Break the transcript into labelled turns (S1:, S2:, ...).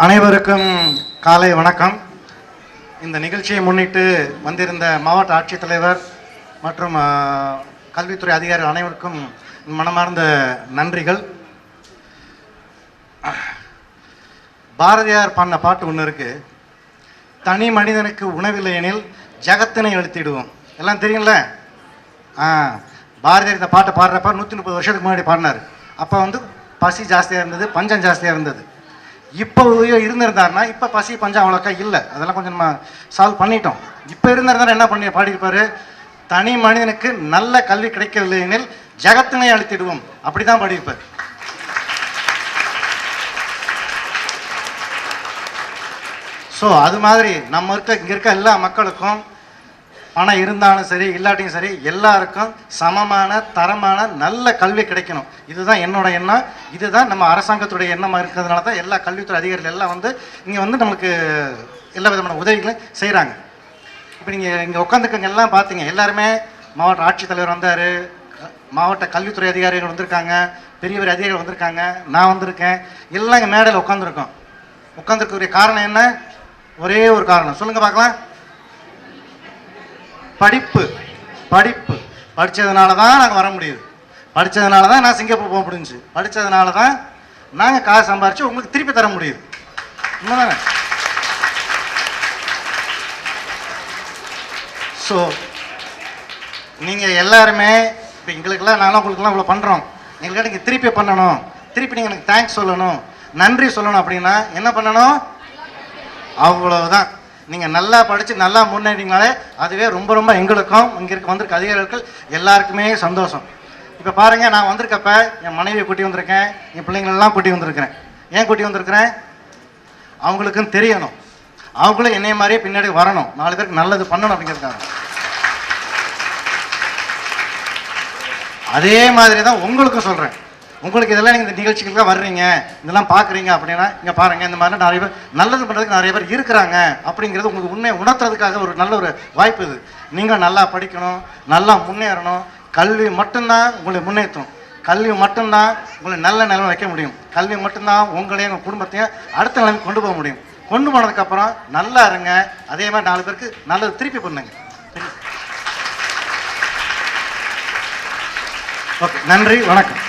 S1: அனைவருக்கும் காலை வணக்கம். இந்த நிகழ்ச்சியை முன்னிட்டு வந்திருந்த மாவட்ட ஆட்சித்தலைவர் மற்றும் கல்வித்துறை அதிகாரிகள் அனைவருக்கும் மனமார்ந்த நன்றிகள். பாரதியார் பாடின பாட்டு ஒன்று இருக்குது, தனி மனிதனுக்கு உணவில்லை எனில் ஜகத்தினை அழுத்திடுவோம். எல்லாம் தெரியும்ல? பாரதியார் இந்த பாட்டை பாடுறப்ப 130 வருஷத்துக்கு முன்னாடி பாடினார். அப்போ பசி ஜாஸ்தியாக இருந்தது, பஞ்சம் ஜாஸ்தியாக இருந்தது. இப்போ இருந்திருந்தாருன்னா இப்போ பசி பஞ்சம் அவ்வளோக்கா இல்லை, அதெல்லாம் கொஞ்சம் நம்ம சால்வ் பண்ணிட்டோம். இப்போ இருந்திருந்தாரு என்ன பண்ணி பாடியிருப்பார், தனி மனிதனுக்கு நல்ல கல்வி கிடைக்கவில்லை எனில் ஜகத்தினை அழுத்திடுவோம், அப்படி தான் பாடியிருப்பார். ஸோ அது மாதிரி நம்ம இங்கே இருக்க எல்லா மக்களுக்கும் பணம் இருந்தாலும் சரி இல்லாட்டியும் சரி எல்லாருக்கும் சமமான தரமான நல்ல கல்வி கிடைக்கணும். இதுதான் என்னோட எண்ணம், இதுதான் நம்ம அரசாங்கத்துடைய எண்ணமாக இருக்கிறதுனால தான் எல்லா கல்வித்துறை அதிகாரிகள் எல்லாம் இங்கே நம்மளுக்கு எல்லா விதமான உதவிகளும் செய்கிறாங்க. இப்போ நீங்கள் இங்கே உட்காந்துருக்கவங்க எல்லாம் பார்த்தீங்க, எல்லாருமே மாவட்ட ஆட்சித்தலைவர் வந்தார், மாவட்ட கல்வித்துறை அதிகாரிகள் வந்திருக்காங்க, பெரிய பெரிய அதிகாரிகள் வந்திருக்காங்க, நான் வந்திருக்கேன், எல்லாம் இங்கே மேடையில் உட்காந்துருக்கோம். உட்காந்துருக்கக்கூடிய காரணம் என்ன? ஒரே ஒரு காரணம் சொல்லுங்கள் பார்க்கலாம். படிப்பு. படித்ததுனால தான் நாங்கள் வர முடியுது, படித்ததுனால தான் நான் சிங்கப்பூர் போக முடிஞ்சு, படித்ததுனால தான் நாங்கள் காசு சம்பாரித்து உங்களுக்கு திருப்பி தர முடியுது. உண்மைதானே? ஸோ நீங்கள் எல்லாருமே இப்போ எங்களுக்கெல்லாம் நானும் உங்களுக்கெல்லாம் இவ்வளோ பண்ணுறோம், எங்களுக்கு நீங்கள் திருப்பி பண்ணணும், திருப்பி நீங்கள் எனக்கு தேங்க்ஸ் சொல்லணும், நன்றி சொல்லணும். அப்படின்னா என்ன பண்ணணும்? அவ்வளவுதான். நீங்கள் நல்லா படித்து நல்லா முன்னேறிங்கனாலே அதுவே ரொம்ப ரொம்ப எங்களுக்கும் இங்கே வந்திருக்க அதிகாரிகள் எல்லாருக்குமே சந்தோஷம். இப்போ பாருங்கள், நான் வந்திருக்கப்ப என் மனைவியை கூட்டி வந்திருக்கேன், என் பிள்ளைங்களெல்லாம் கூட்டி வந்திருக்கிறேன். ஏன் கூட்டி வந்திருக்கிறேன்? அவங்களுக்கும் தெரியணும், அவங்களும் என்னைய மாதிரியே பின்னாடி வரணும், 4 பேருக்கு நல்லது பண்ணணும் அப்படிங்கிறதுக்காக. அதே மாதிரி தான் உங்களுக்கும் சொல்கிறேன். உங்களுக்கு இதெல்லாம் நீங்கள் இந்த நிகழ்ச்சிகளுக்காக வர்றீங்க, இதெல்லாம் பார்க்குறீங்க அப்படின்னா இங்கே பாருங்கள், இந்த மாதிரி நிறைய பேர் நல்லது பண்ணுறதுக்கு நிறைய பேர் இருக்கிறாங்க அப்படிங்கிறது உங்களுக்கு உண்மையை உணர்த்துறதுக்காக ஒரு நல்ல ஒரு வாய்ப்பு இது. நீங்கள் நல்லா படிக்கணும், நல்லா முன்னேறணும். கல்வி மட்டும்தான் உங்களை முன்னேற்றும், கல்வி மட்டும்தான் உங்களை நல்ல நிலைமை வைக்க முடியும், கல்வி மட்டும்தான் உங்களையும் உங்கள் குடும்பத்தையும் அடுத்த நிலைமை கொண்டு போக முடியும். கொண்டு போனதுக்கப்புறம் நல்லா இருங்க, அதே மாதிரி 4 பேருக்கு நல்லது திருப்பி பண்ணுங்க. ஓகே, நன்றி, வணக்கம்.